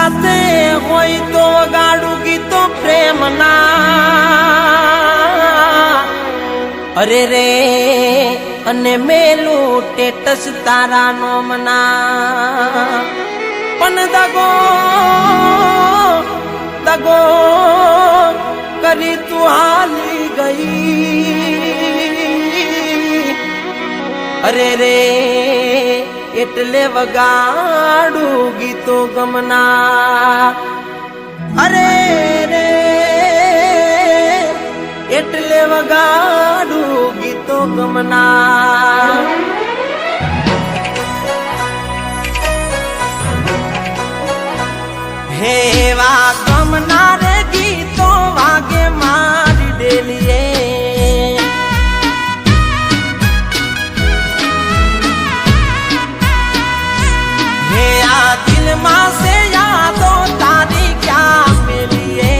સાથે હોય તો ગાડું ગીતો પ્રેમના અરે રે અને મેલું ટેટસ તારા નોમના પણ દગો કરી તું હાલી ગઈ અરે રે એટલે વગાડું ગીતો ગમના અરે રે એટલે વગાડું ગીતો ગમના હેવા ગમના રે ગીતો વાગે મારી ડેલીએ दिल से यादो तारी क्या मिलिए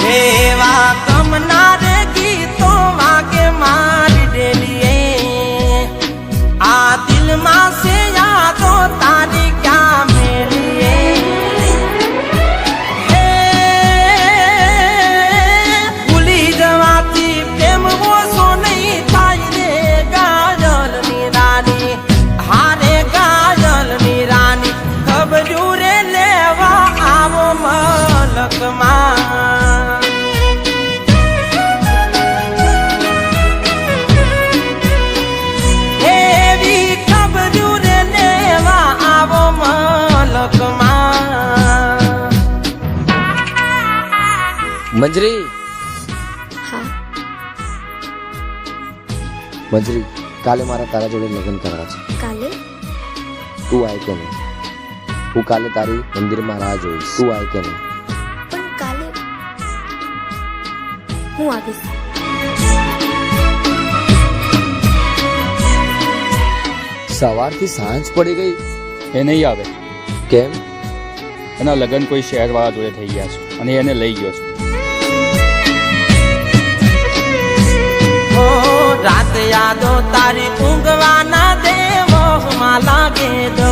हेवा कमना रे गीतो वागे मारी डेलिए आ दिल से यादो तारी क्या मिलिए भूली जवाती प्रेम वो सो नहीं મંજરી હા મંજરી કાલે મારા તારા જોડે લગ્ન કરવા છે કાલે તું આય કે નહીં હું કાલે તારી મંદિરમાં રાહ જોઈશ તું આય કે નહીં પણ કાલે હું આવીશ સવારથી સાંજ પડી ગઈ એ નહીં આવે કેમ એના લગ્ન કોઈ શહેરવાળા જોડે થઈ ગયા છે અને એને લઈ ગયો છે રાત યાદો તારી ઊંઘવાના દેવો લાગે દો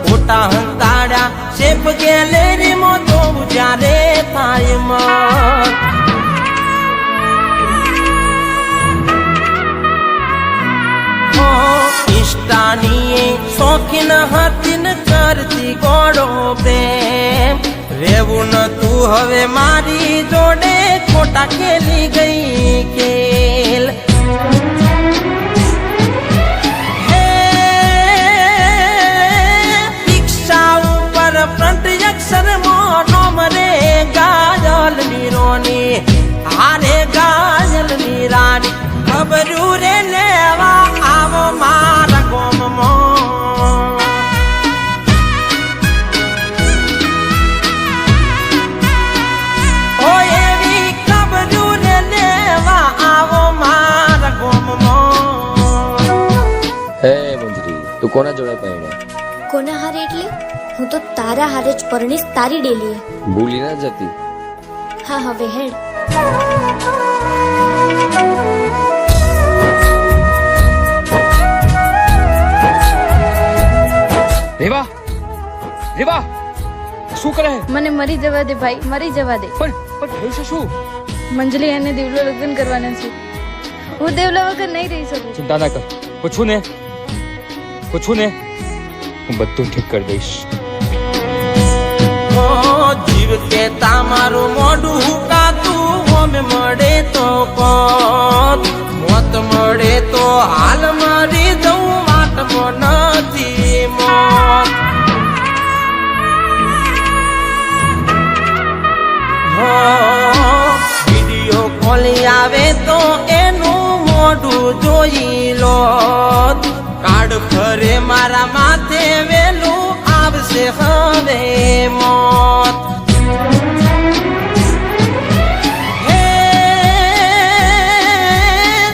મોટા હંતાડ્યા શેપ ગેલેરી માં તો જ્યારે થાય મત ઇષ્ટાની શોખીન હતી ને કરતી ગોળો પ્રેમ રેવું નતું હવે મારી જોડે ખોટા ખેલી ગઈ ખેલ દીક્ષા ઉપર ફ્રન્ટ અક્ષર મોનો મરે ગાજલ નીરોની હારે ગાજલ નીરાની ખબરું રે લેવા આવો મારા ગોમમાં હે મંજરી તું કોના જોડે પરણે કોના હારે એટલે હું તો તારા હારે જ પરણીશ તારી ડેલીએ ભૂલી ના જતી હા હવે હેડ રેવા રેવા શું કરે મને મરી જવા દે ભાઈ મરી જવા દે પણ થયું છે શું મંજલી અને દેવલો લગ્ન કરવાના છે હું દેવલા વગર નહીં રહી શકું ચિંતા ના કર પૂછું ને હું બધું ઠીક કરી દઈશ જીવ કે તમારું મોઢું હુકાતું હોમે મળે તો કોત મોત મળે તો હાલ મરી જવું વાટમાં નથી મોત વિડીયો ખોલી આવે તો એનું મોઢું જોઈ લો કાળ ફરે મારા માથે વેલું આવશે હવે મોત હે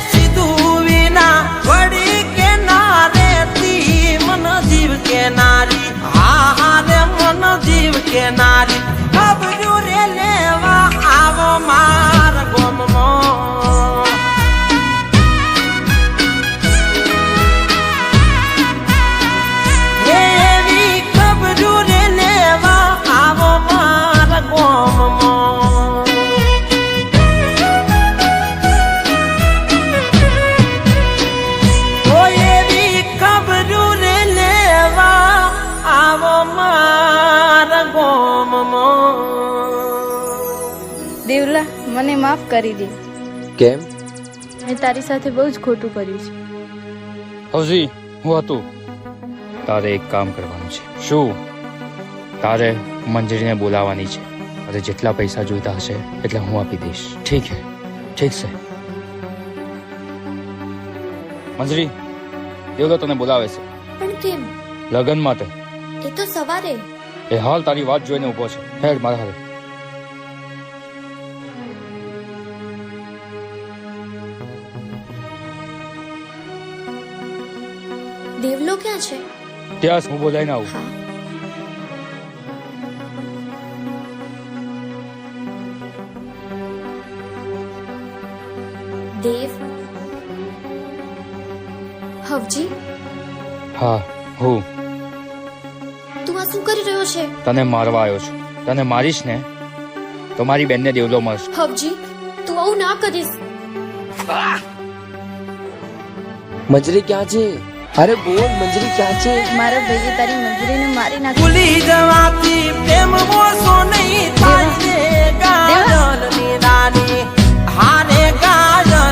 સીધું વિના વળી કે ના રેતી મન જીવ કે નારી હા હા રે મન જીવ કે નારી ખબરું રે લેવા આવો મારા ગોમમાં મને માફ કરી દે. કેમ? મેં તારી સાથે બહુ જ ખોટું કર્યું છે. હવજી, હું હતું. તારે એક કામ કરવાનું છે. શું? તારે મંજરીને બોલાવવાની છે. તારે જેટલા પૈસા જોઈતા હશે એટલે હું આપી દઈશ. ઠીક છે, ઠીક છે. મંજરી, દેવલો તને બોલાવે છે પણ કેમ? લગ્ન માટે. એ તો સવારે. એ હાલ તારી વાત જોઈને ઊભો છે. હેડ મારા હારે. દેવલો ક્યાં છે? ત્યાં હું બોલાઈને આવું. હા. દેવ. હવજી, હા, હું તું આ શું કરી રહ્યો છે? તને મારવા આવ્યો છું. તને મારીશ ને તો મારી બેનને દેવલો મળશે. હવજી, તું આવું ના કરીશ. મંજરી ક્યાં છે? અરે બોલ, મંજરી ક્યાં છે? મારા ભાઈએ તારી મંજરીને મારી નાખી. ભૂલી જવાથી પ્રેમ ઓછો નહીં થાય રે ગાજરની રાની. હારે ગાજર